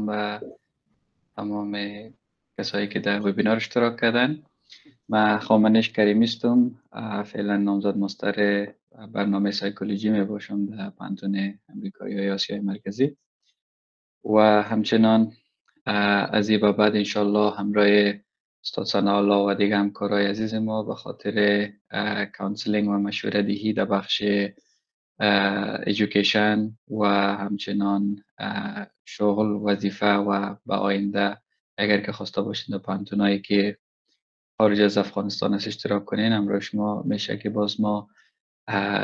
و تمام کسایی که در وبینار اشتراک کردن. من خامنش کریمی هستم، فعلا نامزد مستر برنامه سایکولوژی می باشم در پانتون امریکایی و آسیای مرکزی و همچنان از این به بعد انشالله همراه استاد ثناءالله و دیگه همکارای عزیز ما به خاطر کانسلینگ و مشوره دهی در بخش ایژوکیشن و همچنان شغل وظیفه و به آینده اگر که خواسته باشید در پانتونایی که خارج از افغانستان است اشتراک کنین، همراه شما میشه که باز ما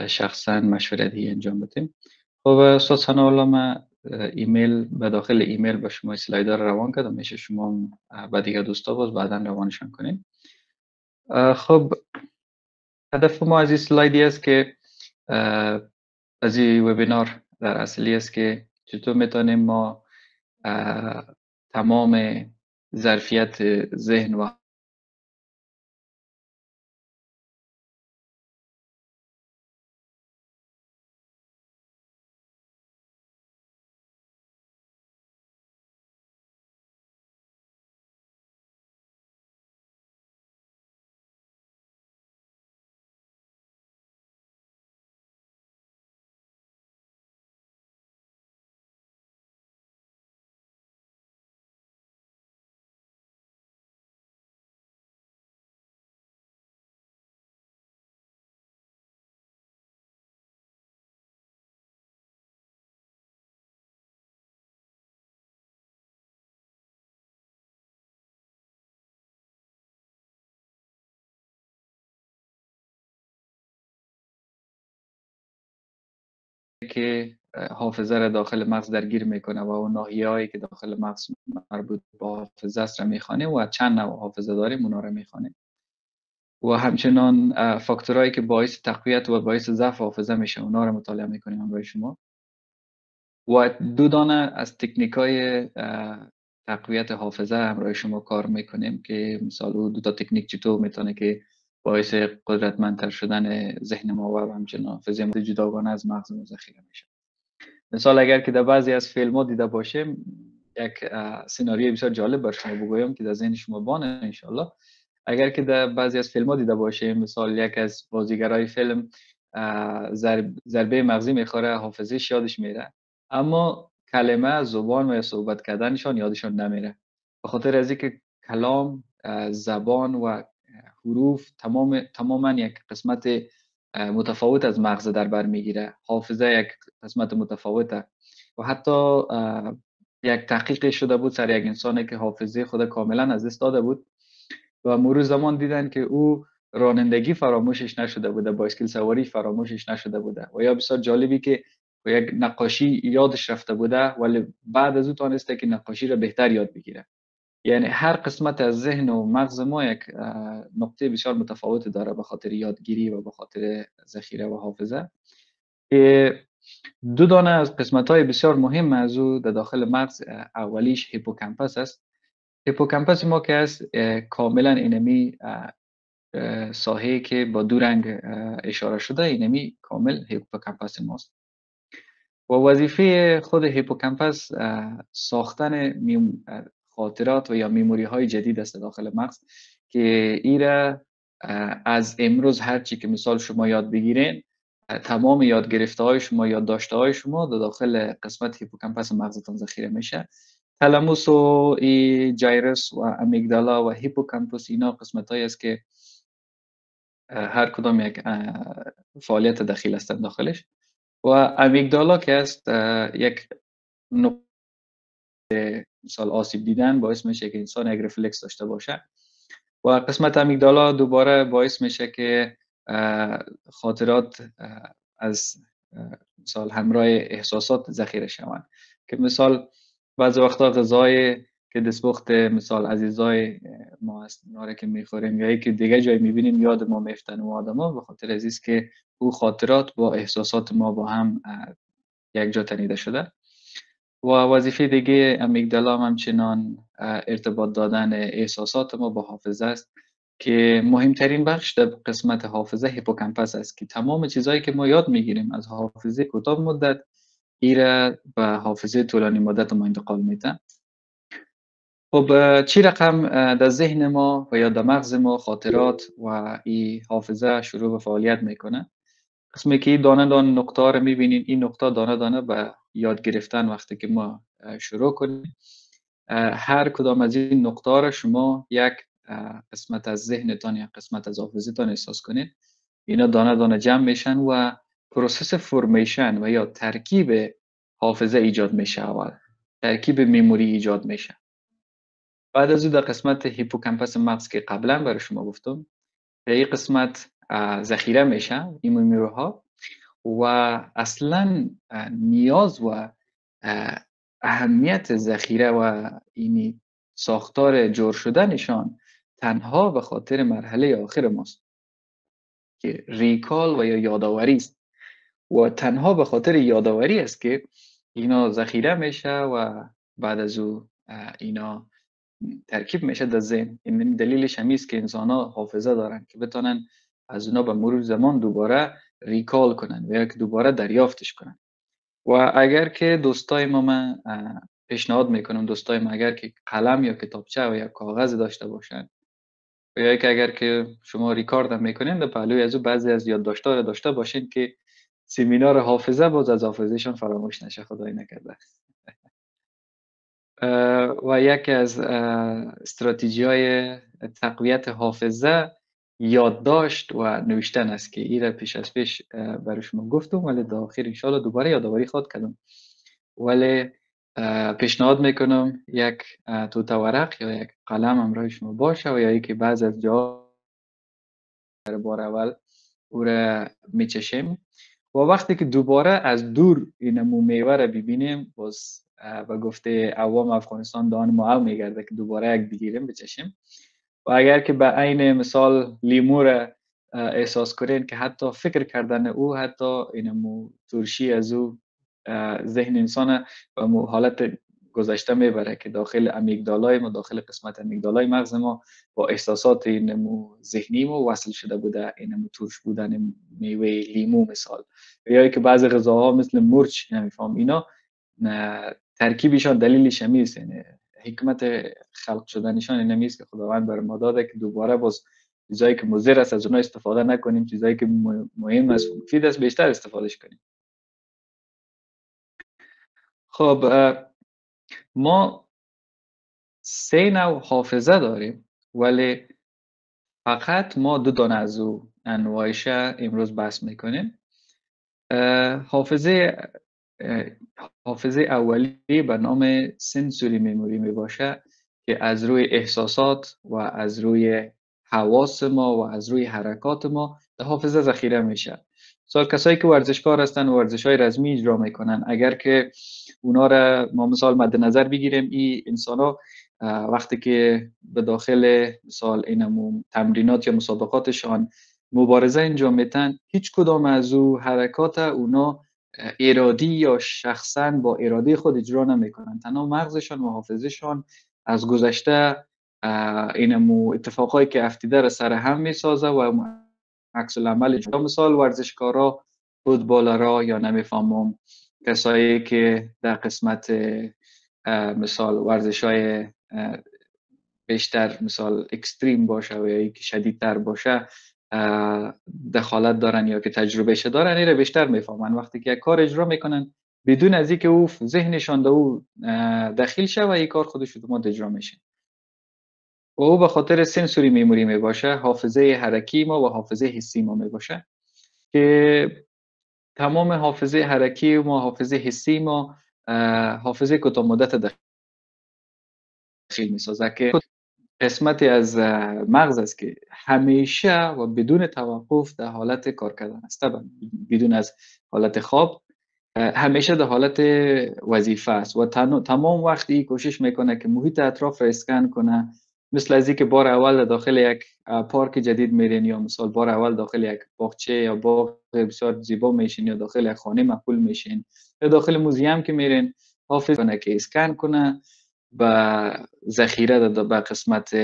شخصا مشوره دهی انجام بدیم. خب استاد ثناءالله، من ایمیل به داخل ایمیل به شما اسلایدر روان کردم، میشه شما به دیگه دوستا باز بعدا روانشان کنین. خب هدف ما از این اسلایدی است که از این وبینار در اصلی است که چطور میتونیم ما تمام ظرفیت ذهن و که حافظه را داخل مغز درگیر میکنه و اون ناحیه هایی که داخل مغز مربوط به حافظه است را میخوانه و چند نوع حافظه داریم اونا را میخوانه و همچنان فاکتورهایی که باعث تقویت و باعث ضعف حافظه میشه اونا را مطالعه میکنیم همراه شما و دو دانه از تکنیک های تقویت حافظه همراه شما کار میکنیم که مثال دو تا تکنیک چطور میتونه که باعث قدرتمندتر شدن ذهن ما و همچنان حافظه ما جداگانه از مغز ما ذخیره میشه. مثال اگر که در بعضی از فیلم ها دیده باشیم، یک سناریوی بسیار جالب بر شما بگویم که در ذهن شما بانه انشالله. اگر که در بعضی از فیلم ها دیده باشیم، مثال یک از بازیگرای فیلم ضربه مغزی میخوره، حافظه‌اش یادش میره، اما کلمه، زبان و صحبت کردنشان یادشان نمیره، به خاطر از اینکه کلام، زبان و حروف تماما یک قسمت متفاوت از مغز در بر میگیره. حافظه یک قسمت متفاوته و حتی یک تحقیق شده بود سر یک انسانی که حافظه خود کاملا از دست داده بود و مرور زمان دیدن که او رانندگی فراموشش نشده بوده، بایسکل سواری فراموشش نشده بوده و یا بسیار جالبی که یک نقاشی یادش رفته بوده ولی بعد از او تانسته که نقاشی را بهتر یاد بگیره. یعنی هر قسمت از ذهن و مغز ما یک نقطه بسیار متفاوت داره به خاطر یادگیری و به خاطر ذخیره و حافظه. دو دانه از قسمت های بسیار مهم از او در داخل مغز، اولیش هیپوکامپس است. هیپوکامپس ما که است کاملا اینمی ساحه که با دو رنگ اشاره شده، اینمی کامل هیپوکامپس ماست و وظیفه خود هیپوکامپس ساختن خاطرات و یا میموری های جدید است داخل مغز که ایره از امروز هر چی که مثال شما یاد بگیرین، تمام یاد گرفته های شما، یاد داشته های شما در داخل قسمت هیپوکامپس مغزتان ذخیره میشه. تالاموس و جایرس و امیگدالا و هیپوکامپوس اینا قسمت هایی است که هر کدام یک فعالیت دخیل هستند داخلش و امیگدالا که است یک نقطه مثال آسیب دیدن باعث میشه که انسان یک رفلکس داشته باشه و قسمت امیگدالا دوباره باعث میشه که خاطرات از مثال همراه احساسات ذخیره شوند که مثال بعضی وقتا غذای که دستپخت مثال عزیزای ما هست اونا که میخوریم یا که دیگه جای میبینیم یاد ما میفتن و آدما به خاطر از است که او خاطرات با احساسات ما با هم یک جا تنیده شده و وظیفه دیگه امیگدالا همچنان ارتباط دادن احساسات ما با حافظه است که مهمترین بخش در قسمت حافظه هیپوکامپس است که تمام چیزهایی که ما یاد میگیریم از حافظه کوتاه مدت ایره به حافظه طولانی مدت ما انتقال میده خب چی رقم در ذهن ما و یا در مغز ما خاطرات و این حافظه شروع به فعالیت میکنه. قسمی که این دانه دانه نقطه رو میبینین، این نقطه دانه دانه به یاد گرفتن وقتی که ما شروع کنیم، هر کدام از این نقطه رو شما یک قسمت از ذهنتان یا قسمت از حافظتان احساس کنید، اینا دانه دانه جمع میشن و پروسس فرمیشن و یا ترکیب حافظه ایجاد میشه. اول ترکیب میموری ایجاد میشه. بعد از او در قسمت هیپوکامپس مغز که قبلا برای شما گفتم، در این قسمت ذخیره میشه این میموری‌ها و اصلا نیاز و اهمیت ذخیره و اینی ساختار جور شدنشان تنها به خاطر مرحله آخر ماست که ریکال و یا یادآوری است و تنها به خاطر یادآوری است که اینا ذخیره میشه و بعد از او اینا ترکیب میشه در ذهن. این دلیلش همی است که انسان ها حافظه دارن که بتونن از اونا به مرور زمان دوباره ریکال کنن و یا که دوباره دریافتش کنن. و اگر که دوستای ما، من پیشنهاد میکنم دوستای ما اگر که قلم یا کتابچه و یا کاغذ داشته باشن و یا که اگر که شما ریکارد هم میکنین در پهلوی از او بعضی از یادداشت‌ها رو داشته باشین که سمینار حافظه باز از حافظهشان فراموش نشه، خدای نکرده. و یکی از استراتژی های تقویت حافظه یادداشت و نوشتن است که این را پیش از پیش برای شما گفتم، ولی در آخر انشاءالله دوباره یادآوری خود کردم. ولی پیشنهاد میکنم یک توته ورق یا یک قلم همراه شما باشه و یا اینکه بعض از جا در بار اول او را میچشیم و وقتی که دوباره از دور این میوه را ببینیم، باز و گفته عوام افغانستان دان معل میگرده که دوباره یک بگیریم بچشیم. و اگر که به عین مثال لیمو را احساس کنین که حتی فکر کردن او، حتی اینمو ترشی از او ذهن انسان و حالت گذشته میبره که داخل امیگدالای ما، داخل قسمت امیگدالای مغز ما با احساسات اینمو ذهنی ما وصل شده بوده. اینمو ترش بودن میوه لیمو مثال، یا که بعضی غذاها مثل مرچ نمیفهم اینا ترکیبشان دلیلش همیست، یعنی حکمت خلق شدنشان این همیست که خداوند بر ما داده که دوباره باز چیزایی که مضر است از اونها استفاده نکنیم، چیزایی که مهم است و مفید است بیشتر استفادهش کنیم. خب ما سه نوع حافظه داریم، ولی فقط ما دو دانه از او انواعش امروز بحث میکنیم. حافظه حافظه اولی به نام سنسوری میموری می باشه که از روی احساسات و از روی حواس ما و از روی حرکات ما در حافظه ذخیره میشه. مثلا کسایی که ورزشکار هستن و ورزش‌های رزمی اجرا میکنن، اگر که اونا را ما مثال مد نظر بگیریم، این انسان‌ها وقتی که به داخل مثال اینمون تمرینات یا مسابقاتشان مبارزه انجام میتن، هیچ کدام از او حرکات اونا ارادی یا شخصا با اراده خود اجرا نمیکنن، تنها مغزشان و حافظشان از گذشته اینمو اتفاقایی که افتیده را سر هم میسازه و عکس العمل اجرا. مثال ورزشکارا، فوتبالرا یا نمیفهمم کسایی که در قسمت مثال ورزش‌های بیشتر مثال اکستریم باشه و یا که شدیدتر باشه دخالت دارن یا که تجربه شه دارن، این رو بیشتر میفهمن. وقتی که یک کار اجرا میکنن بدون از اینکه او ذهنشان به او دخیل شه و این کار خودش اتومات اجرا میشه، و او به خاطر سنسوری میموری میباشه، حافظه حرکی ما و حافظه حسی ما میباشه که تمام حافظه حرکی ما، حافظه حسی ما حافظه کوتاه مدت داخل میسازه که قسمتی از مغز است که همیشه و بدون توقف در حالت کار کردن است، بدون از حالت خواب، همیشه در حالت وظیفه است و تمام وقتی کوشش میکنه که محیط اطراف را اسکن کنه. مثل از اینکه بار اول داخل یک پارک جدید میرین یا مثال بار اول داخل یک باغچه یا باغ بسیار زیبا میشین یا داخل یک خانه مقبول میشین یا داخل موزیم که میرین، حافظ کنه که اسکن کنه به ذخیره داده به قسمت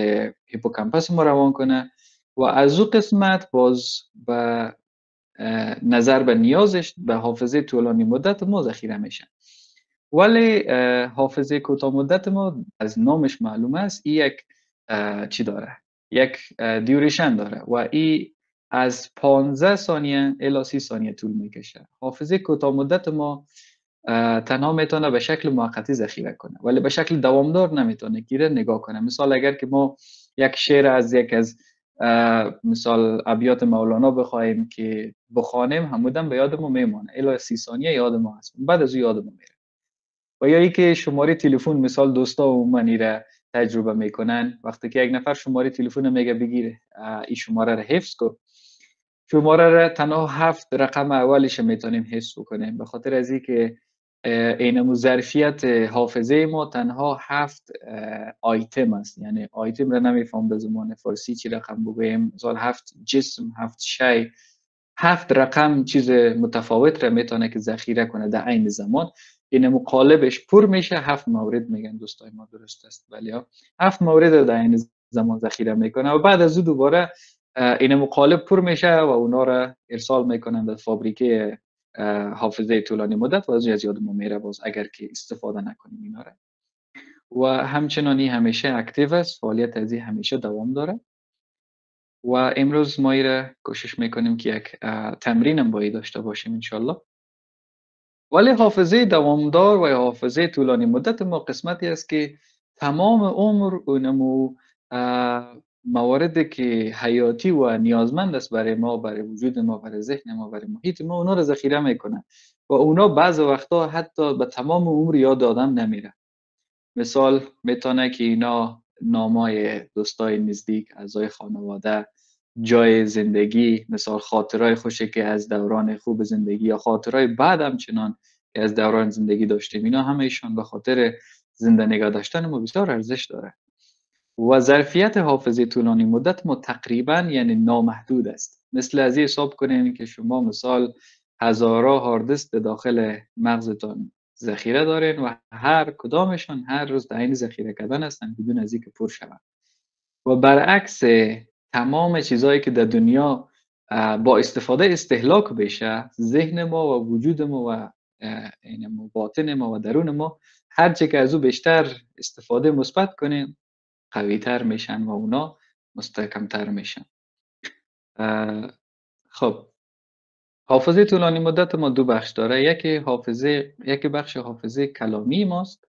هیپوکامپس ما روان کنه و از او قسمت باز به نظر به نیازش به حافظه طولانی مدت ما ذخیره میشه. ولی حافظه کوتاه مدت ما از نامش معلوم است این یک چی داره، یک دیوریشن داره و این از 15 ثانیه الی 30 ثانیه طول میکشه. حافظه کوتاه مدت ما تنها میتونه به شکل موقتی ذخیره کنه ولی به شکل دوامدار نمیتونه گیره نگاه کنه. مثال اگر که ما یک شعر از یک از مثال ابیات مولانا بخوایم که بخوانیم همودن به یاد ما میمونه الی 30 ثانیه یاد ما هست، بعد از یاد ما میره. و یا ای که شماره تلفن مثال دوستا و منی را تجربه میکنن، وقتی که یک نفر شماره تلفن میگه بگیر این شماره را حفظ کن، شماره را تنها 7 رقم اولش میتونیم حفظ کنیم، به خاطر از اینکه اینمو ظرفیت حافظه ما تنها 7 آیتم است. یعنی آیتم را نمیفهم به زبان فارسی چی رقم بگویم، مثلا 7 جسم، 7 شی، 7 رقم چیز متفاوت را میتونه که ذخیره کنه در عین زمان. اینمو قالبش پر میشه، 7 مورد میگن دوستای ما، درست است ولی 7 مورد در عین زمان ذخیره میکنه و بعد از او دوباره اینمو قالب پر میشه و اونا را ارسال میکنن به فابریکه حافظه طولانی مدت و از یاد ما میره باز اگر که استفاده نکنیم اینا را. و همچنانی همیشه اکتیو است، فعالیت ازی همیشه دوام داره و امروز ما را کوشش میکنیم که یک تمرین هم باید داشته باشیم انشالله. ولی حافظه دوامدار و حافظه طولانی مدت ما قسمتی است که تمام عمر اونمو مواردی که حیاتی و نیازمند است برای ما، برای وجود ما، برای ذهن ما، برای محیط ما، اونا رو ذخیره میکنه و اونا بعض وقتا حتی به تمام عمر یاد آدم نمیره. مثال میتونه که اینا نامای دوستای نزدیک، اعضای خانواده، جای زندگی، مثال خاطرهای خوشی که از دوران خوب زندگی یا خاطرهای بعد همچنان که از دوران زندگی داشتیم، اینا همه ایشان به خاطر زنده نگاه داشتن ما بسیار ارزش داره و ظرفیت حافظه طولانی مدت ما تقریبا یعنی نامحدود است. مثل از این حساب کنین که شما مثال هزارها هارد دیسک داخل مغزتان ذخیره دارین و هر کدامشان هر روز در حین ذخیره کردن هستن بدون از اینکه پر شوند. و برعکس تمام چیزهایی که در دنیا با استفاده استهلاک بشه، ذهن ما و وجود ما و باطن ما و درون ما هر چه که از او بیشتر استفاده مثبت کنیم قوی تر میشن و اونا مستحکم تر میشن. خب حافظه طولانی مدت ما دو بخش داره، یکی بخش حافظه کلامی ماست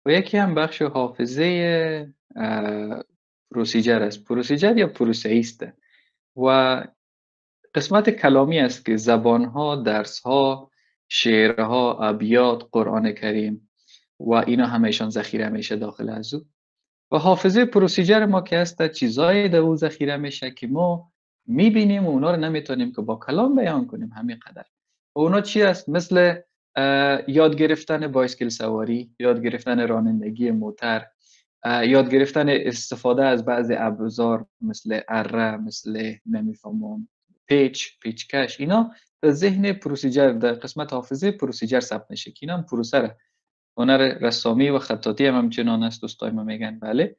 و یکی هم بخش حافظه پروسیجر است. پروسیجر یا پروسئیسته و قسمت کلامی است که زبانها، درسها، شعرها، ابیات، قرآن کریم و اینا همهشان ذخیره میشه داخل از او. و حافظه پروسیجر ما که هست چیزایی در او ذخیره میشه که ما میبینیم و اونا رو نمیتونیم که با کلام بیان کنیم همین قدر. و اونا چی است؟ مثل یاد گرفتن بایسکل سواری، یاد گرفتن رانندگی موتر، یاد گرفتن استفاده از بعض ابزار مثل اره، مثل نمیفهمم پیچکش، اینا در ذهن پروسیجر در قسمت حافظه پروسیجر ثبت میشه که اینا هم پروسه هنر رسامی و خطاطی هم همچنان است دوستای ما میگن بله.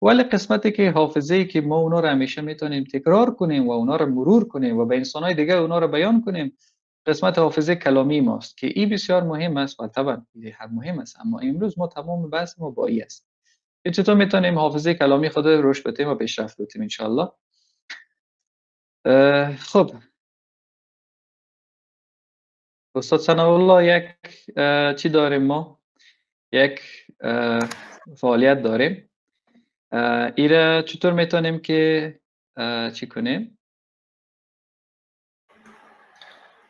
ولی قسمتی که حافظه‌ای که ما اونا رو همیشه میتونیم تکرار کنیم و اونا رو مرور کنیم و به انسان‌های دیگه اونا رو بیان کنیم، قسمت حافظه کلامی ماست که این بسیار مهم است و طبعا هم مهم است، اما امروز ما تمام بحث ما با این است که چطور میتونیم حافظه کلامی خود رو رشد بدیم و پیشرفت بدیم انشالله. خب استاد ثناءالله یک چی داریم ما؟ یک فعالیت داریم. ایره چطور میتونیم که چی کنیم؟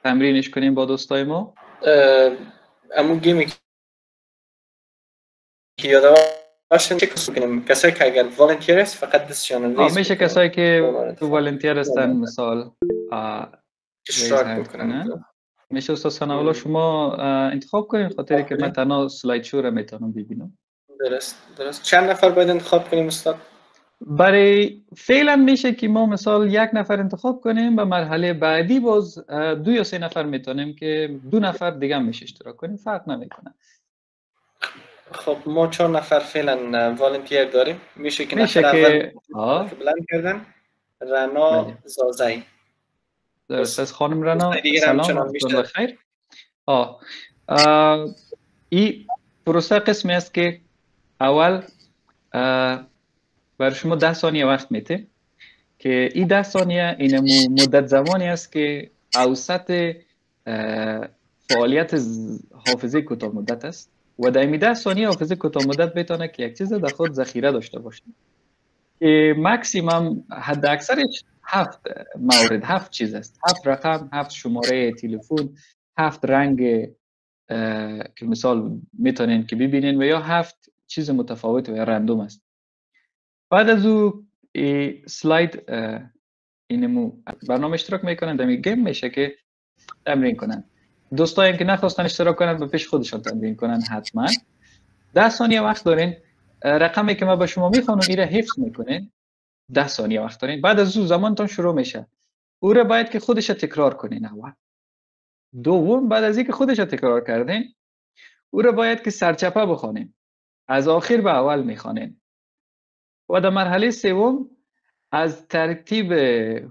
تمرینش کنیم با دوستای ما؟ امو گیمی که یادواشن چه کنیم؟ کسایی که اگر والنتیر است فقط دستشان ریز میشه کسایی که تو والنتیر هستن مثال اشتراک بکنن. میشه استاد ثناءالله شما انتخاب کنید خاطری که من تنها سلاید شو رو میتونم ببینم. درست. چند نفر باید انتخاب کنیم استاد؟ برای فعلا میشه که ما مثال یک نفر انتخاب کنیم، به مرحله بعدی باز 2 یا 3 نفر میتونیم که 2 نفر دیگه میشه اشتراک کنیم، فرق نمیکنه. خب ما 4 نفر فعلا والنتیر داریم. میشه که نفر اول بلند کردن رنا زازایی. درست از خانم رنا سلام وقتتون بخیر. این پروسه قسمی است که اول برای شما 10 ثانیه وقت میده که این 10 ثانیه این مدت زمانی است که اوسط فعالیت حافظه کوتاه مدت است و در این 10 ثانیه حافظه کوتاه مدت بتونه که یک چیز در خود ذخیره داشته باشه که ماکسیمم حد اکثرش 7 مورد 7 چیز است، 7 رقم، 7 شماره تلفن، 7 رنگ که مثال میتونین که ببینین و یا 7 چیز متفاوت و یا رندوم است. بعد از او سلاید اینمو برنامه اشتراک میکنن در گیم میشه که تمرین کنن. دوستایی که نخواستن اشتراک کنن به پیش خودشون تمرین کنن حتما. 10 ثانیه وقت دارین. رقمی که ما به شما میخوانم ایره حفظ میکنین. 10 ثانیه وقت دارین. بعد از او زمانتون شروع میشه. او را باید که خودش تکرار کنین اول. دوم بعد از اینکه خودش تکرار کردین او را باید که سرچپه بخونین. از آخر به اول میخوانین. و در مرحله سوم از ترتیب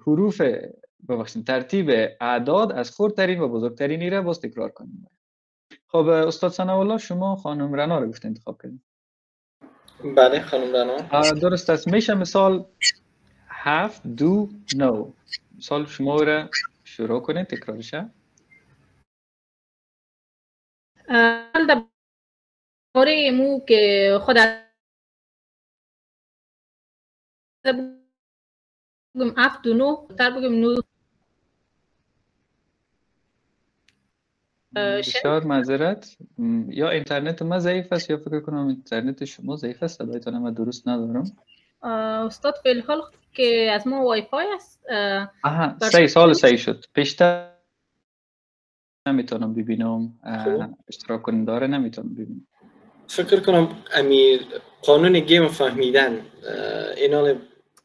حروف ترتیب اعداد از خردترین و بزرگترین را باز تکرار کنیم. خب استاد ثناءالله شما خانم رنا رو گفت انتخاب کنید. بله خانم رنا درست است. میشه مثال 7 2 9 مثال شما را شروع کنید تکرارش. درباره مو که خود بگم 7 و 9 تر بگم 9 بسیار معذرت یا اینترنت ما ضعیف است یا فکر کنم اینترنت شما ضعیف است صدایتان من درست ندارم. استاد فی الحال که از ما وای فای است. صحیح سال صحیح شد. پیشتر نمیتونم ببینم اشتراک کننده نمیتونم ببینم. فکر کنم امیر قانون گیم فهمیدن اینا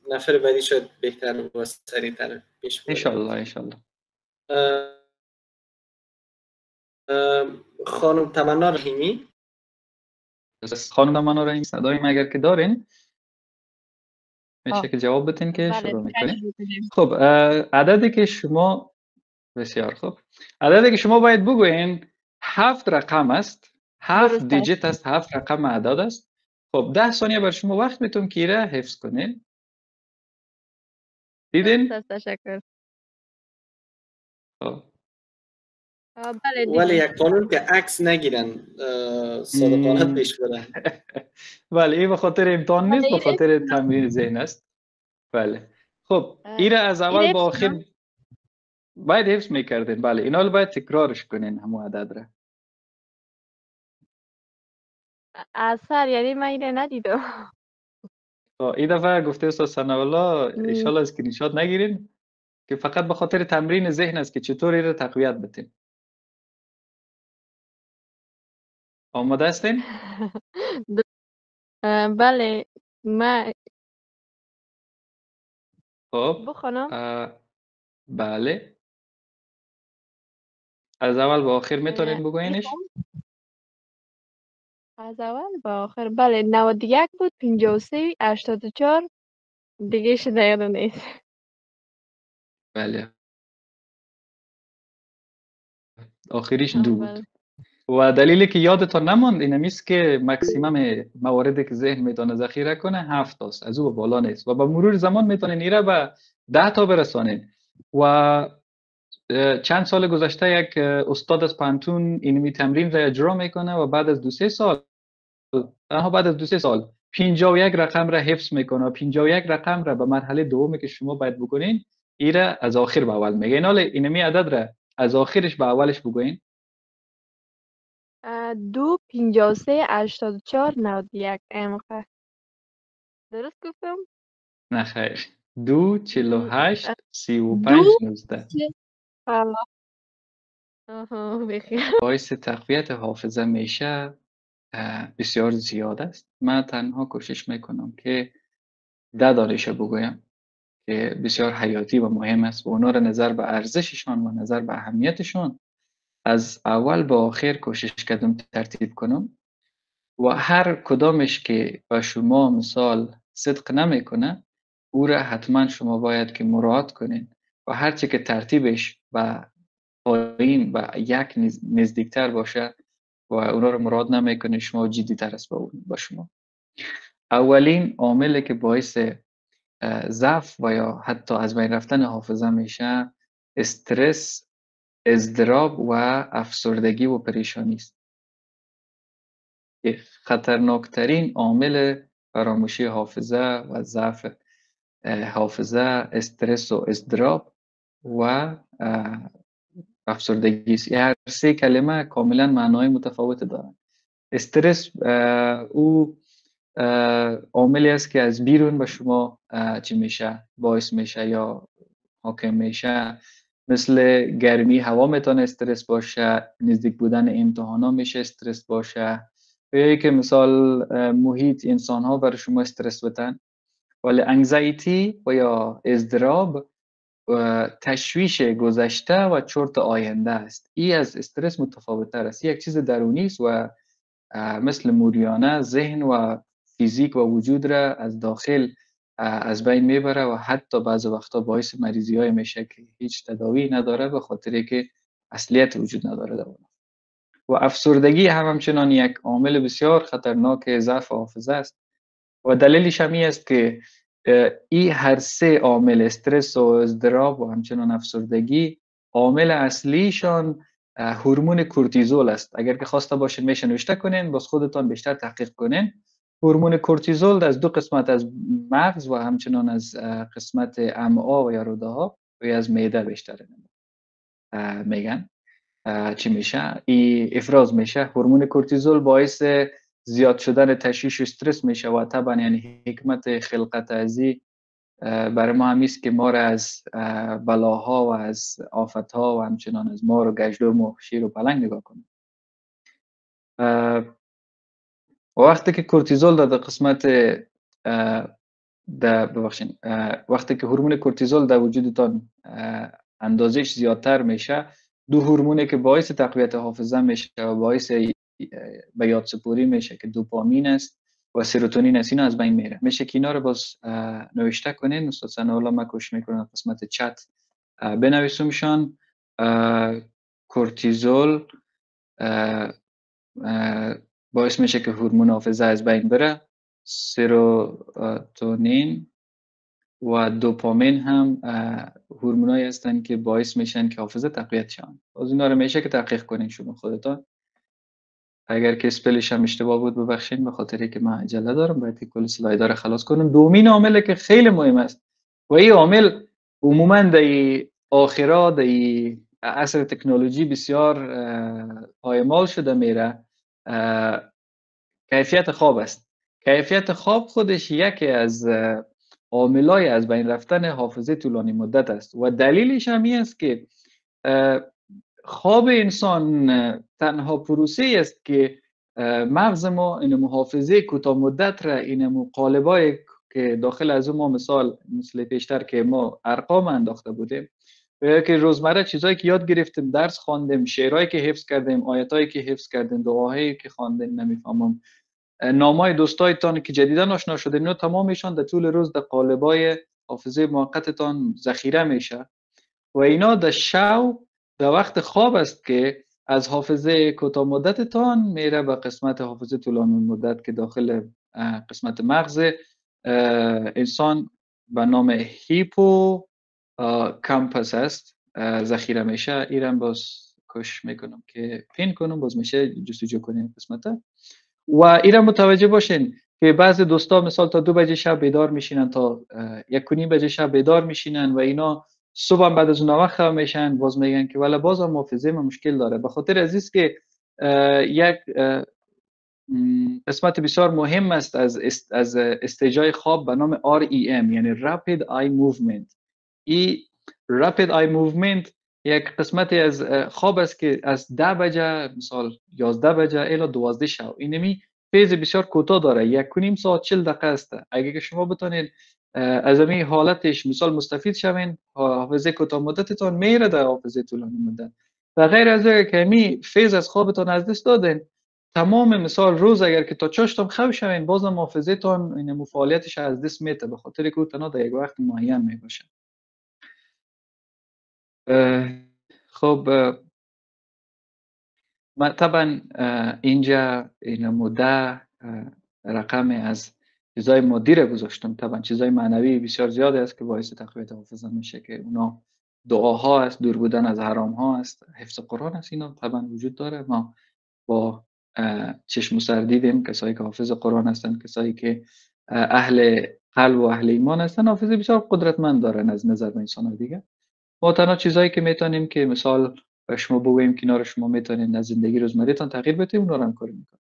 نفر بعدی شاید بهتر و سریعتر پیش بره ان شاء الله. خانم تمنا رحیمی. خانم تمنا رحیمی صدای مگر که دارین میشه که جواب بدین که شروع میکنیم. خب عددی که شما بسیار خوب عددی که شما باید بگوین 7 رقم است، 7 دیجیت است، 7 رقم عدد است. خب 10 ثانیه بر شما وقت میتونم که ایره حفظ کنین. دیدین؟ تشکر. خب ولی یک قانون که عکس نگیرن صادقانه پیش بره. بله این به خاطر امتحان نیست، به خاطر تمرین ذهن است. بله خب ایره از اول با آخر باید حفظ میکردین. بله اینا رو باید تکرارش کنین همون عدد را. اثر یعنی من اینه ندیدم. این دفعه گفته استاد ثناءالله ان شاء الله اسکرین شات نگیرین که فقط به خاطر تمرین ذهن است که چطور این رو تقویت بدین. آماده هستین؟ بله من خب بخونم. بله از اول به آخر میتونین بگوینش؟ از اول به آخر بله 91 بود 53 84 دیگه شده یادم نیست. بله آخریش 2 بود. و دلیلی که یادتان نماند این است که ماکسیمم مواردی که ذهن میتونه ذخیره کنه 7 است، از او به بالا نیست و با مرور زمان میتونین ایره به 10 تا برسانین. و چند سال گذشته یک استاد از پانتون اینمی تمرین را اجرا میکنه و بعد از 2-3 سال بعد از 2-3 سال 51 رقم را حفظ میکنه. 51 رقم را به مرحله دومی که شما باید بکنین ایره از آخر به اول میگه. حالا اینمی عدد را از آخرش به اولش بگوین. 2 53 84 91 امقه درست گفتم؟ نه خیر 2 48 35 19 باعث تقویت حافظه میشه بسیار زیاد است. من تنها کوشش میکنم که 10 دانش بگویم که بسیار حیاتی و مهم است و اونا را نظر به ارزششان و نظر به اهمیتشان از اول به آخر کوشش کردم ترتیب کنم و هر کدامش که به شما مثال صدق نمیکنه او را حتما شما باید که مراعات کنین و هرچی که ترتیبش و پایین و یک نزدیکتر باشه و اونا رو مراد نمیکنه شما جدی تر است با شما. اولین عاملی که باعث ضعف و یا حتی از بین رفتن حافظه میشه استرس، اضطراب و افسردگی و پریشانی است. خطرناکترین عامل فراموشی حافظه و ضعف حافظه استرس و اضطراب و افسردگی است. هر سه کلمه کاملا معنای متفاوت دارند. استرس او عاملی است که از بیرون به شما چی میشه باعث میشه یا حاکم میشه، مثل گرمی هوا میتونه استرس باشه، نزدیک بودن امتحانا میشه استرس باشه، یا که مثال محیط انسان ها برای شما استرس بدن. ولی انگزایتی و یا اضطراب تشویش گذشته و چرت آینده است. این از استرس متفاوت تر است. یک چیز درونی است و مثل موریانه ذهن و فیزیک و وجود را از داخل از بین میبره و حتی بعض وقتا باعث مریضی های میشه که هیچ تداوی نداره به خاطر که اصلیت وجود نداره در اون. و افسردگی هم همچنان یک عامل بسیار خطرناک ضعف حافظه است و دلیلش هم است که این هر سه عامل استرس و اضطراب و همچنان افسردگی عامل اصلیشان هورمون کورتیزول است. اگر که خواسته باشین میشه نوشته کنین، باز خودتان بیشتر تحقیق کنین. هورمون کورتیزول از دو قسمت از مغز و همچنان از قسمت امعا و یا روده ها و از معده بیشتر میگن چی میشه این افراز میشه. هورمون کورتیزول باعث زیاد شدن تشویش و استرس میشه و طبعا یعنی حکمت خلقت ازی برای ما همیست که ما را از بلاها و از آفتها و همچنان از مار و گژدهم و شیر و پلنگ نگاه کنیم. وقتی که کورتیزول در قسمت وقتی که هورمون کورتیزول در وجودتان اندازش زیادتر میشه، دو هورمونی که باعث تقویت حافظه میشه و باعث به یاد سپاری میشه که دوپامین است و سروتونین است، اینا از بین میره. میشه که اینا رو باز نوشته کنین. استاد ثناءالله من کوشش میکنم قسمت چت بنویسمشان. کورتیزول باعث میشه که هورمون حافظه از بین بره. سروتونین و دوپامین هم هورمونایی هستن که باعث میشن که حافظه تقویت شن. از اینا رو میشه که تحقیق کنین شما خودتان. اگر که اسپلش هم اشتباه بود ببخشید، به خاطر که من عجله دارم باید کل اسلایدها رو خلاص کنم. دومین عامل که خیلی مهم است و این عامل عموما در آخرات در عصر تکنولوژی بسیار پایمال شده میره، کیفیت خواب است. کیفیت خواب خودش یکی از عاملای از بین رفتن حافظه طولانی مدت است و دلیلش هم این است که خواب انسان تنها پروسه است که مغز ما این محافظه کوتاه مدت را این قالبای که داخل از ما مثل پیشتر که ما ارقام انداخته بودیم و که روزمره چیزایی که یاد گرفتیم، درس خواندیم، شعرهایی که حفظ کردیم، آیاتایی که حفظ کردیم، دعاهایی که خواندیم، نمیفهمم نامای دوستایتان که جدیدا آشنا شده، اینا تمامشان در طول روز در قالبای حافظه موقتتان ذخیره میشه و اینا در شب در وقت خواب است که از حافظه کوتاه مدتتان میره به قسمت حافظه طولانی مدت که داخل قسمت مغز انسان به نام هیپو کامپس است ذخیره میشه. ایرم باز کوشش میکنم که پین کنم، باز میشه جستجو کنیم قسمت. و ایرم متوجه باشین که بعضی دوستا مثال تا 2 بجه شب بیدار میشینن، تا 1:30 بجه شب بیدار میشینن و اینا صبح بعد از اون وقت میشن باز میگن که ولی بازم حافظه ما مشکل داره. به خاطر از که یک قسمت بسیار مهم است از استیجای خواب به نام REM یعنی Rapid Eye Movement. این Rapid Eye Movement یک قسمتی از خواب است که از 10 بجه مثال 11 بجه الی 12 شب اینمی فیز بسیار کوتاه داره، 1.5 ساعت 40 دقیقه است. اگه که شما بتونید از این حالتش مثال مستفید شوین، حافظه کوتاه مدتتون میره در حافظه طولانی مدت. و غیر از که می فیز از خوابتون از دست دادین، تمام مثال روز اگر که تا چاشتم خواب شوین بازم حافظه تون این فعالیتش از دست میده به خاطر که تنها در یک وقت معین میباشه. خب طبعا اینجا این مده رقم از چیزای مادی را گذاشتم. طبعا چیزای معنوی بسیار زیاد است که باعث تقویت حافظه میشه، که اونا دعاها است، دور بودن از حرام ها است، حفظ قرآن است. اینا طبعا وجود داره. ما با چشم سر دیدیم کسایی که حافظ قرآن هستن، کسایی که اهل قلب و اهل ایمان هستن، حافظه بسیار قدرتمند دارن از نظر انسان دیگه. ما تنها چیزایی که میتونیم که مثال شما بگوییم کنار شما میتونین از زندگی روزمره‌تان تغییر بدید، اونا رو هم کار میکنیم.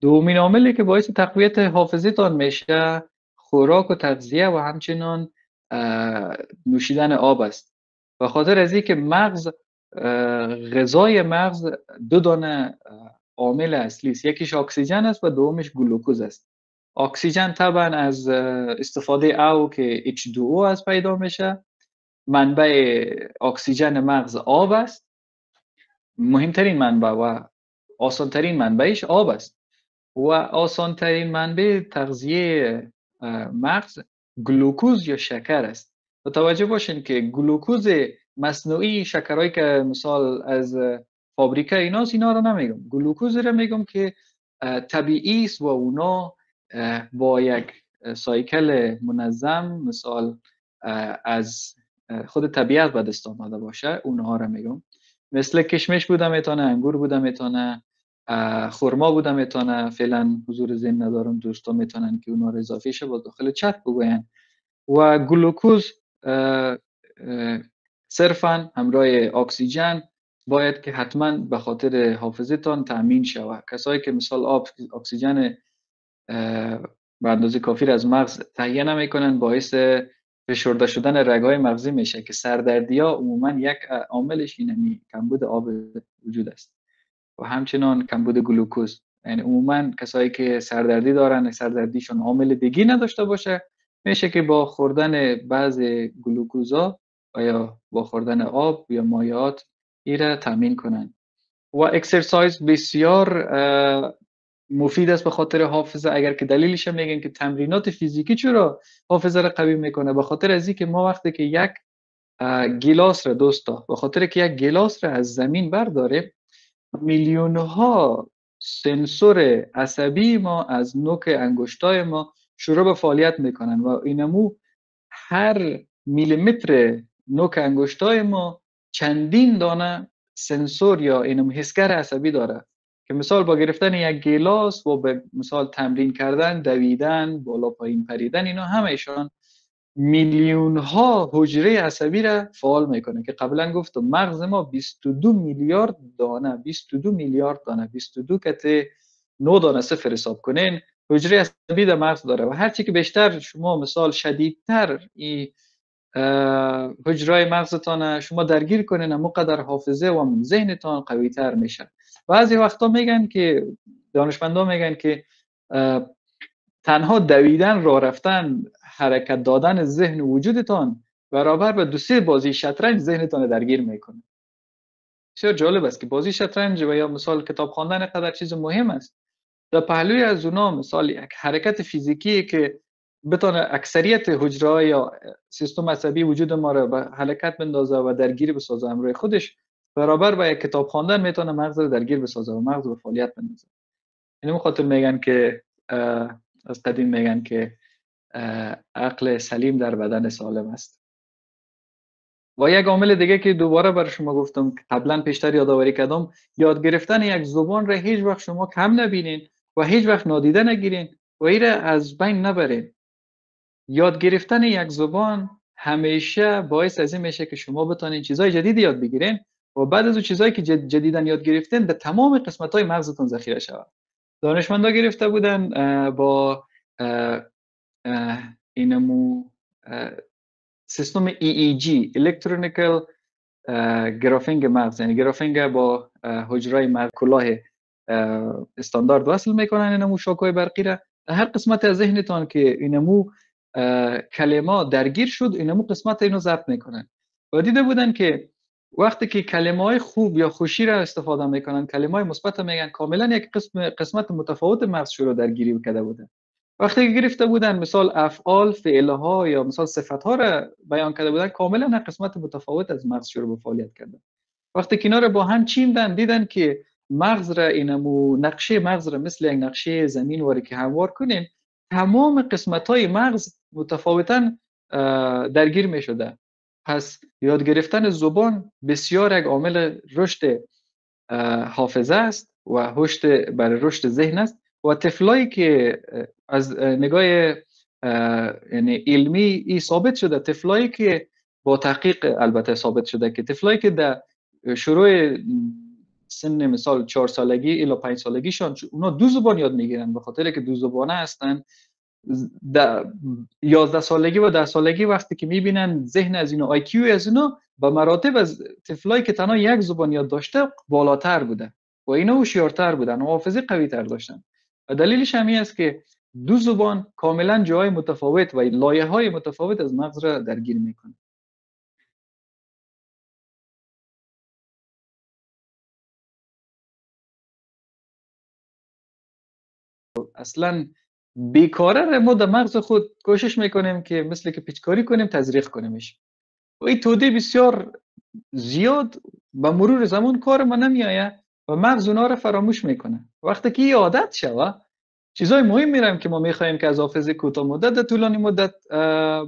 دومین عاملی که باعث تقویت حافظه‌تان میشه خوراک و تغذیه و همچنین نوشیدن آب است. به خاطر از اینکه مغز، غذای مغز دو دانه عامل اصلی است، یکیش اکسیژن است و دومش گلوکوز است. اکسیژن طبعا از استفاده او که H2O از پیدا میشه. منبع اکسیژن مغز آب است، مهمترین منبع و آسانترین منبعش آب است. و آسانترین منبع تغذیه مغز گلوکوز یا شکر است. متوجه باشین که گلوکوز مصنوعی، شکرهایی که مثال از فابریکه ایناست، اینا رو نمیگم. گلوکوز رو میگم که طبیعی است و اونا با یک سایکل منظم مثال از خود طبیعت به دست آمده باشه، اونها رو میگم. مثل کشمش بوده میتونه، انگور بوده میتونه، خرما بوده میتونه. فعلا حضور ذهن ندارم، دوستا میتونن که اونا رو اضافه شه با داخل چت بگوین. و گلوکوز صرفا همراه اکسیژن باید که حتما به خاطر حافظتان تامین شود. کسایی که مثال اکسیژن به اندازه کافی از مغز تهیه نمیکنن، باعث فشرده شدن رگ‌های مغزی میشه که سردردی ها عموما یک عاملش اینه کمبود آب وجود است و همچنان کمبود گلوکوز. یعنی عموما کسایی که سردردی دارن، سردردیشون عامل دیگی نداشته باشه، میشه که با خوردن بعض گلوکوزا و یا با خوردن آب یا مایعات ایره تامین کنن. و اکسرسایز بسیار مفید است به خاطر حافظه. اگر که دلیلش میگن که تمرینات فیزیکی چرا حافظه را قوی میکنه، به خاطر از اینکه ما وقتی که یک گیلاس را دوستا، به خاطر که یک گیلاس را از زمین برداریم، میلیون ها سنسور عصبی ما از نوک انگشتای ما شروع به فعالیت میکنن و اینمو هر میلیمتر نوک انگشتای ما چندین دانه سنسور یا اینم حسگر عصبی داره که مثال با گرفتن یک گیلاس و به مثال تمرین کردن، دویدن، بالا پایین پریدن، اینا همهشان میلیون ها حجره عصبی را فعال میکنه که قبلا گفتم مغز ما 22 میلیارد دانه، 22 میلیارد دانه، 22 کته 9 دانه صفر حساب کنین حجره عصبی در مغز داره و هرچی که بیشتر شما مثال شدیدتر این حجره مغزتان شما درگیر کنین، همونقدر حافظه و ذهنتان قوی تر میشه. بعضی وقتا میگن که دانشمندا میگن که تنها دویدن، راه رفتن، حرکت دادن ذهن و وجودتان برابر به 2-3 بازی شطرنج ذهنتان درگیر میکنه. بسیار جالب است که بازی شطرنج و یا مثال کتاب خواندن قدر چیز مهم است. در پهلوی از اونا مثال یک حرکت فیزیکی که بتونه اکثریت حجره یا سیستم عصبی وجود ما را به حرکت بندازه و درگیر بسازه همراه خودش، برابر با یک کتاب خواندن میتونه مغز رو درگیر بسازه و مغز به فعالیت بندازه. اینو خاطر میگن که از قدیم میگن که عقل سلیم در بدن سالم است. و یک عامل دیگه که دوباره برای شما گفتم که قبلا پیشتر یادآوری کردم، یاد گرفتن یک زبان را هیچ وقت شما کم نبینین و هیچ وقت نادیده نگیرین و این را از بین نبرین. یاد گرفتن یک زبان همیشه باعث از این میشه که شما بتونین چیزای جدید یاد بگیرین و بعد از اون چیزایی که جدیدن یاد گرفتین در تمام قسمت‌های مغزتون ذخیره شود. دانشمندا گرفته بودن با اینمو سیستم EEG الکترونیکال گرافینگ مغز، یعنی گرافینگ با حجره مغز کلاه استاندارد وصل میکنن اینمو شاکای برقی را هر قسمت از ذهنتان که اینمو کلمات درگیر شد، اینمو قسمت اینو ضبط میکنن و دیده بودن که وقتی که کلمه‌های خوب یا خوشی را استفاده میکنن، کلمه‌های مثبت میگن، کاملا یک قسمت متفاوت مغز شروع درگیری کرده بودن. وقتی که گرفته بودن مثال افعال، فعلها یا مثال صفتها را بیان کرده بودن، کاملا یک قسمت متفاوت از مغز شروع به فعالیت کردن. وقتی که اینا رو با هم چیندن، دیدن که مغز را اینمو نقشه مغز را مثل یک نقشه زمین واری که هموار کنین، تمام قسمت های مغز متفاوتاً درگیر می شده. پس یاد گرفتن زبان بسیار یک عامل رشد حافظه است و برای رشد ذهن است. و طفلایی که از نگاه یعنی علمی ای ثابت شده، طفلایی که با تحقیق البته ثابت شده که طفلایی که در شروع سن مثال 4 سالگی الی 5 سالگیشان اونا 2 زبان یاد میگیرن، به خاطر که 2 زبانه هستن. 11 سالگی و 10 سالگی وقتی که میبینن ذهن از اینا، آی کیو از اینا به مراتب از طفلایی که تنها یک زبان یاد داشته بالاتر بوده و اینا هوشیارتر بودن و حافظه قوی تر داشتن. و دلیلش همین است که 2 زبان کاملا جای متفاوت و لایه‌های متفاوت از مغز را درگیر میکنه. اصلا بیکاره ما در مغز خود کوشش میکنیم که مثل که پیچکاری کنیم تزریق کنیمش و این توده بسیار زیاد به مرور زمان کار ما نمیآید و مغز اونا رو فراموش میکنه. وقتی که این عادت شوه، چیزای مهم میرم که ما میخوایم که از حافظه کوتاه مدت طولانی مدت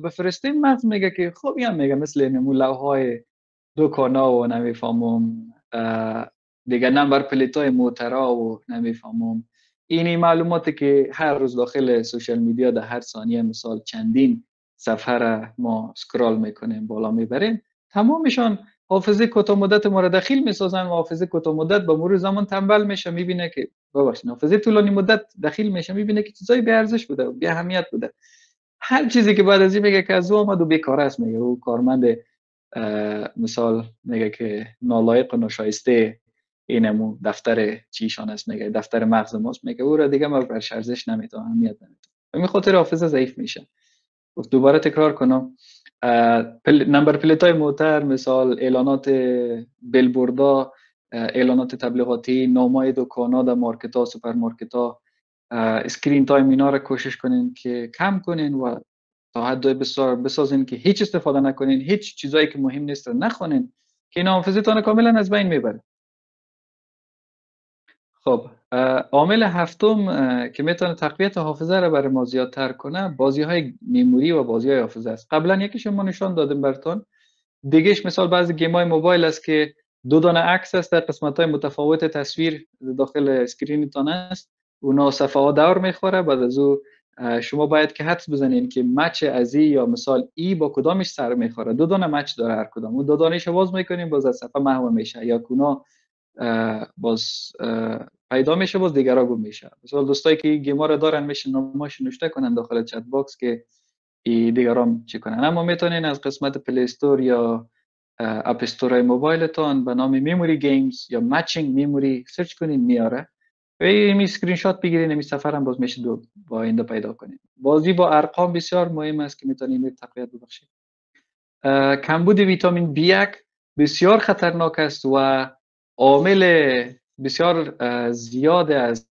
بفرستیم، مغز میگه که خب این میگه مثل نمو لوحای دکانا و نمیفهمم دیگه نمبر پلیتای موترا و نمیفهمم اینی معلوماتی که هر روز داخل سوشال میدیا در هر ثانیه مثال چندین صفحه را ما سکرال میکنیم بالا میبریم، تمامشان حافظه کوتاه مدت ما را دخیل میسازن و حافظه کوتاه مدت با مرور زمان تنبل میشه، میبینه که ببخشید حافظه طولانی مدت دخیل میشه، میبینه که چیزای بی ارزش بوده و بی اهمیت بوده. هر چیزی که بعد از این میگه که از او آمد و بیکاره است، میگه او کارمند مثال میگه که نالایق و ناشایسته اینمون دفتر چیشان است، میگه دفتر مغز ماست، میگه او را دیگه ما برش ارزش نمیدم، اهمیت نمیدم. به خاطر حافظه ضعیف میشه. دوباره تکرار کنم، نمبر پلیتای موتر، مثال اعلانات بیلبوردا، اعلانات تبلیغاتی، نامای دکانا در مارکت ها، سوپرمارکت ها، اسکرین تایم اینا را کوشش کنین که کم کنین و تا حد بسیار بسازین که هیچ استفاده نکنین، هیچ چیزایی که مهم نیست نخونین که این حافظتان کاملا از بین میبره. خب عامل هفتم که میتونه تقویت حافظه را برای ما زیادتر کنه، بازی های میموری و بازی های حافظه است. قبلا یکیش ما نشان دادیم براتون، دیگهش مثال بعضی گیم های موبایل است که 2 دانه عکس است در قسمت های متفاوت تصویر داخل اسکرینتان است، اونا صفحه ها دور میخوره، بعد از او شما باید که حدس بزنین که مچ ازی یا مثال ای با کدامش سر میخوره. 2 دانه مچ داره هر کدام، اون 2 دانهش باز میکنیم باز از صفحه محو میشه یا کونا باز پیدا میشه، باز دیگه را گم میشه. مثلا دوستایی که گیما رو دارن میشه نامش نوشته کنن داخل چت باکس که دیگران چی کنن. اما میتونین از قسمت پلی استور یا اپ استور موبایلتون به نام میموری گیمز یا مچینگ میموری سرچ کنین میاره و این اسکرین شات بگیرین، این سفر هم باز میشه با آینده پیدا کنین. بازی با ارقام بسیار مهم است که میتونین تقویت ببخشید. کمبود ویتامین B1 بسیار خطرناک است و عامل بسیار زیاد از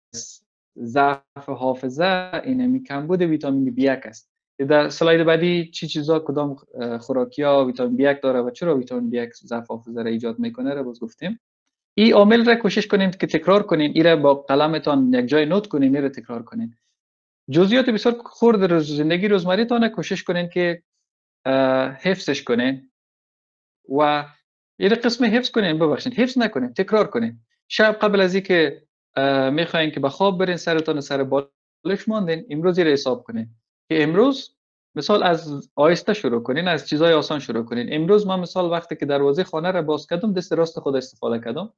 ضعف حافظه اینمی کمبود ویتامین B1 است. در سلاید بعدی چی چیزا کدام خوراکی ها ویتامین B1 داره و چرا ویتامین B1 ضعف حافظه را ایجاد میکنه را باز گفتیم. این عامل را کوشش کنین که تکرار کنین، این را با قلمتان یک جای نوت کنین، این را تکرار کنین. جزئیات بسیار خرد در زندگی روزمره‌تان کوشش کنین که حفظش کنین و یه قسم حفظ کنین، ببخشید حفظ نکنین، تکرار کنین. شب قبل از اینکه میخواین که به خواب برین سرتون سر بالش ماندین، امروز رو حساب کنین که امروز مثال از آیسته شروع کنین، از چیزای آسان شروع کنین. امروز من مثال وقتی که دروازه خانه را باز کردم دست راست خود استفاده کردم،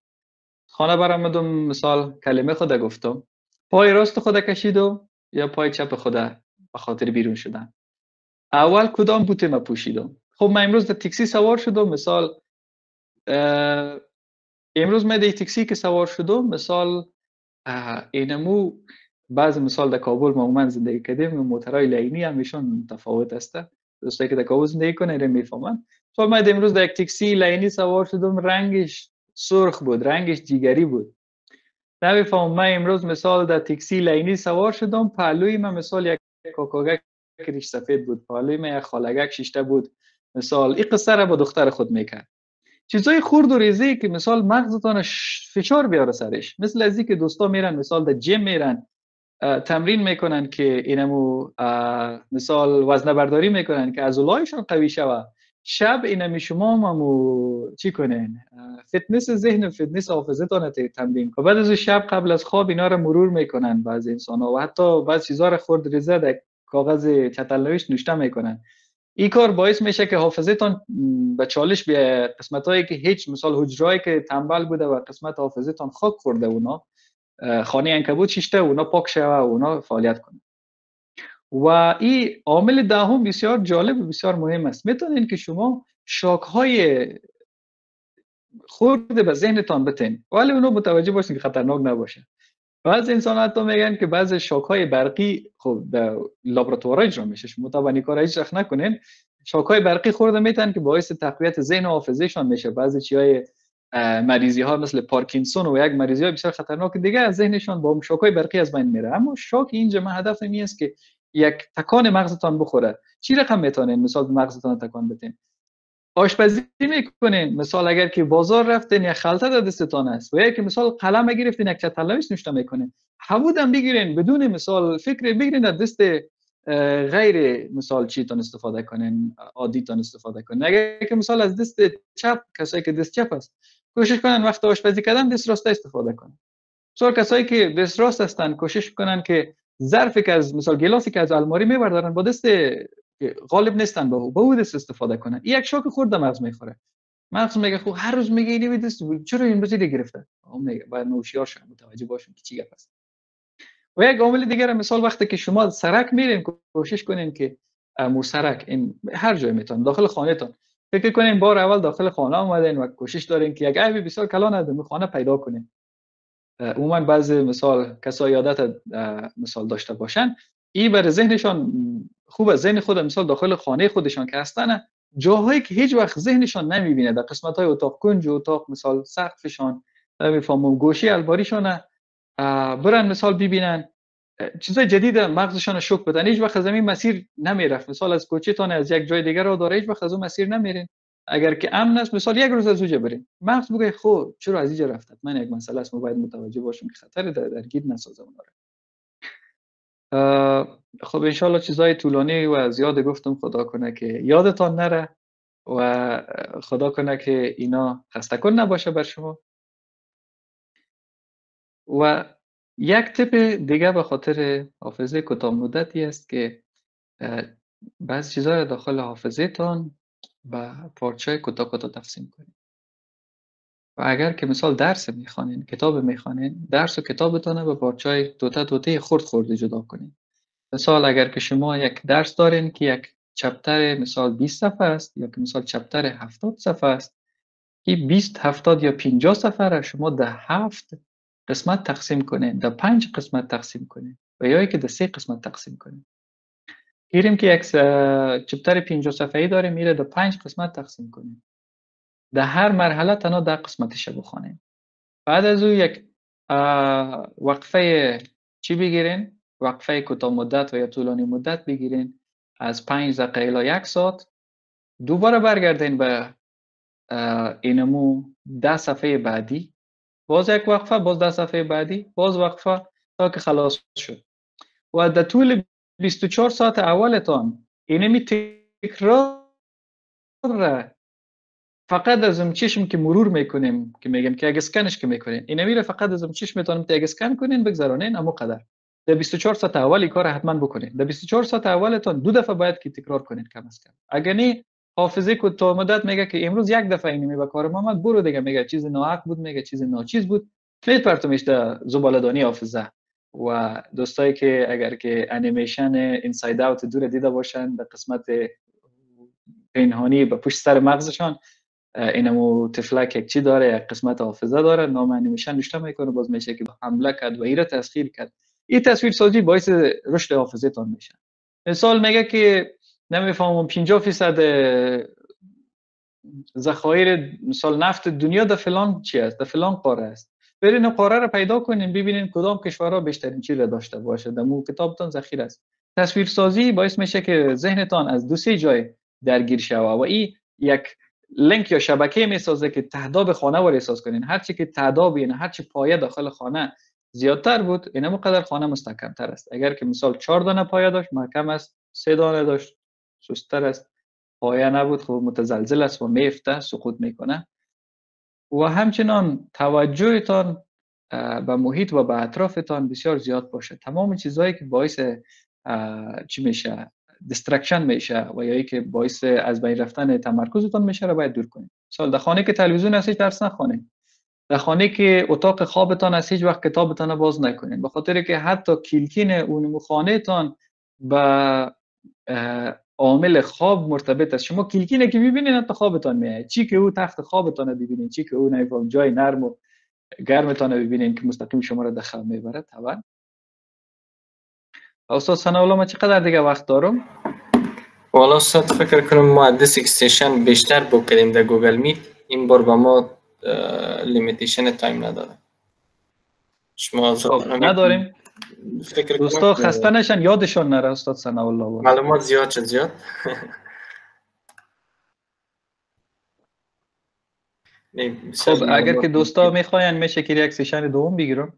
خانه برآمدم، مثال کلمه خود گفتم، پای راست خود کشیدم یا پای چپ خود به خاطر بیرون شدن، اول کدام بوته ما پوشیدم. خب من امروز در تاکسی سوار شدم، مثال امروز من در تاکسی که سوار شدم، مثال اینمو بعض مثال در کابل ما عموما زندگی کردیم، موترهای لاینی همیشون متفاوت است. دوستایی که در کابل زندگی کنن رو میفهمن. تو من امروز در یک تاکسی لاینی سوار شدم، رنگش سرخ بود، رنگش جیگری بود. نمیفهمم من امروز مثال در تاکسی لاینی سوار شدم، پهلوی من مثال یک کاکاگک ریش سفید بود، پهلوی من یک خالگک شیشته بود. مثال این قصه را با دختر خود میکرد. چیزای خرد و ریزی که مثال مغزتان فشار بیاره سرش، مثل از اینکه دوستا میرن مثال در جیم میرن تمرین میکنن که اینمو مثال وزنه برداری میکنن که عضلایشون قوی شوه، شب اینمی شما ممو چی کنین؟ فتنس ذهن و فتنس حافظتان تمرین کنن. بعد از شب قبل از خواب اینا رو مرور میکنن بعضی انسان‌ها و حتی بعضی چیزا رو خرد ریزه در کاغذ چترنویس نوشته میکنن. این کار باعث میشه که حافظتان به چالش بیاد. قسمتایی که هیچ مثال حجرهایی که تنبل بوده و قسمت حافظتان خاک خورده اونا خانه عنکبوت شیشته اونا پاک شوه و اونا فعالیت کنه. و این عامل دهم بسیار جالب و بسیار مهم است. میتونین که شما شاک‌های خرد به ذهنتان بتین ولی اونو متوجه باشین که خطرناک نباشه. بعض انسان حتی میگن که بعض شاک‌های برقی خب در لابراتوار اجرا میشه، شما طبعا این کار اجرا نکنین. شاک‌های برقی خورده میتن که باعث تقویت ذهن و حافظه‌شان میشه. بعضی چیزای مریضی ها مثل پارکینسون و یک مریضی های بسیار خطرناک دیگه از ذهنشان با شاک‌های برقی از بین میره. اما شاک اینجا من هدف این است که یک تکان مغزتان بخوره. چی رقم میتونین مثال مغزتان تکان بدین؟ آشپزی میکنین، مثال اگر که بازار رفتین یک خلطه در دستتان است و یا که مثال قلم گرفتین یک چترنویس نوشته میکنین، حبودم بگیرین بدون مثال فکر بگیرین در دست غیر مثال چیتون استفاده کنین، عادیتون استفاده کنین. اگر که مثال از دست چپ، کسایی که دست چپ است کوشش کنن وقت آشپزی کردن دست راست استفاده کنن. مثال کسایی که دست راست هستن کوشش کنن که ظرفی که از مثال گلاسی که از الماری میبردارن با دست غالب نیستن با او دست استفاده کنن. این یک شوک خورد مغز میخوره. مغز میگه خب هر روز میگه اینو دست چرا این روزی گرفته؟ اون میگه باید هوشیار شم، متوجه باشم که چی گپ است. و یک عامل دیگه مثال وقتی که شما سرک میرین کوشش کنین که سرک این هر جای میتون داخل خانهتون فکر کنین بار اول داخل خانه اومدین و کوشش دارین که یک عیب بسیار کلان از خانه پیدا کنین. عموما بعضی مثال کسایی عادت مثال داشته باشن این بر ذهنشان خوبه، ذهن خود مثال داخل خانه خودشان که هستن جاهایی که هیچ وقت ذهنشان نمیبینه در قسمت‌های اتاق کنج و اتاق مثال سقفشان نمیفهمم گوشی الباریشان برن مثال ببینن چیزای جدید مغزشان شوک بدن. هیچ وقت از این مسیر نمیرفت. مثال از کوچه‌تان از یک جای دیگر رو داره هیچ وقت از اون مسیر نمیرین. اگر که امن است مثال یک روز از اونجا برین مغز بگه خب چرا از اینجا رفتت؟ من یک مسئله است، ما باید متوجه باشیم که خطر درگیر نسازه اونا رو. خب ان شاءالله چیزای طولانی و زیاد گفتم، خدا کنه که یادتان نره و خدا کنه که اینا خسته کن نباشه بر شما. و یک تip دیگه به خاطر حافظه کوتاه مدتی است که بعضی چیزا رو داخل حافظه تان به پارچه‌های کوتاه کوتاه تقسیم کنید. و اگر که مثال درس میخوانین، کتاب میخوانین، درس و کتابتون رو به پارچه‌های توته خرد جدا کنید. مثال اگر که شما یک درس دارین که یک چپتر مثال 20 صفحه است یا که مثال چپتر 70 صفحه است، این 20 70 یا 50 صفحه را شما در 7 قسمت تقسیم کنین، در 5 قسمت تقسیم کنین و یا که در 3 قسمت تقسیم کنین. گیریم که یک چپتر 50 صفحه‌ای داریم، میره در 5 قسمت تقسیم کنین. در هر مرحله تنها 10 قسمتش بخونین. بعد از او یک وقفه چی بگیرین؟ وقفه کوتاه مدت و یا طولانی مدت بگیرین از 5 دقیقه الی 1 ساعت. دوباره برگردین به اینمو 10 صفحه بعدی، باز یک وقفه، باز 10 صفحه بعدی، باز وقفه تا که خلاص شد. و در طول 24 ساعت اولتان اینمی تکرار را فقط از اون چشم که مرور میکنیم که میگم که اگه اسکنش که میکنین اینمی را فقط از اون چشمتون اگه اسکن کنین بگذرانین اما قدر در 24 ساعت اولی کار حتما بکنین. در 24 ساعت اولتون 2 دفعه باید که تکرار کنین کم از کم. اگه نه حافظه کوتاه مدت میگه که امروز یک دفعه اینمی به کار محمد برو دیگه، میگه چیز ناحق بود، میگه چیز ناچیز بود، میپرتمش در زباله‌دانی حافظه. و دوستایی که اگر که انیمیشن اینساید اوت دور دیده باشن در قسمت پنهانی به پشت سر مغزشان اینمو تفلک یک چی داره، یک قسمت حافظه داره، نام انیمیشن نوشته میکنه، باز میشه که حمله کرد و ایره تسخیر کرد. این تصویر سازی باعث رشد حافظه تان میشه. مثال میگه که نمیفهمم 50% ذخایر مثال نفت دنیا در فلان چی است، در فلان قاره است. برین قاره رو پیدا کنین ببینین کدام کشورها بیشترین چیز را داشته باشه، در مو کتابتون ذخیره است. تصویر سازی باعث میشه که ذهنتان از 2-3 جای درگیر شوه و این یک لینک یا شبکه میسازه که تهداب خانه رو احساس کنین. هرچی که تهداب یعنی هرچی پایه داخل خانه زیادتر بود، اینا مقدر خانه مستحکمتر است. اگر که مثال 4 دانه پایه داشت، محکم است. 3 دانه داشت، سست‌تر است. پایه نبود، خب متزلزل است و میفته، سقوط میکنه. و همچنان توجهتان به محیط و به اطرافتان بسیار زیاد باشه. تمام چیزهایی که باعث چی میشه، دیسترکشن میشه و یا ای که باعث از بین رفتن تمرکزتان میشه رو باید دور کنید. مثلا در خانه که تلویزیون هست درس نخوانید. در خانه که اتاق خوابتان هست هیچ وقت کتابتان باز نکنید، به خاطر که حتی کلکین اون خانه تان به عامل خواب مرتبط است. شما کلکینه که میبینید حتی خوابتان میاد. چی که او تخت خوابتان ببینید، چی که او نمیفهم جای نرم و گرمتان ببینید که مستقیم شما را در خواب میبره. طبعا استاد ثناءالله ما چقدر دیگه وقت دارم؟ والا استاد فکر کنم ما دیسک سیشن بیشتر بوک کردیم در گوگل میت، این بار با ما لیمیتیشن تایم نداره. شما نداریم. دوستا خسته نشن، یادشان نره استاد ثناءالله. معلومات زیاد شد زیاد. خب اگر که دوستا میخواین میشه که یک سیشن دوم بگیرم.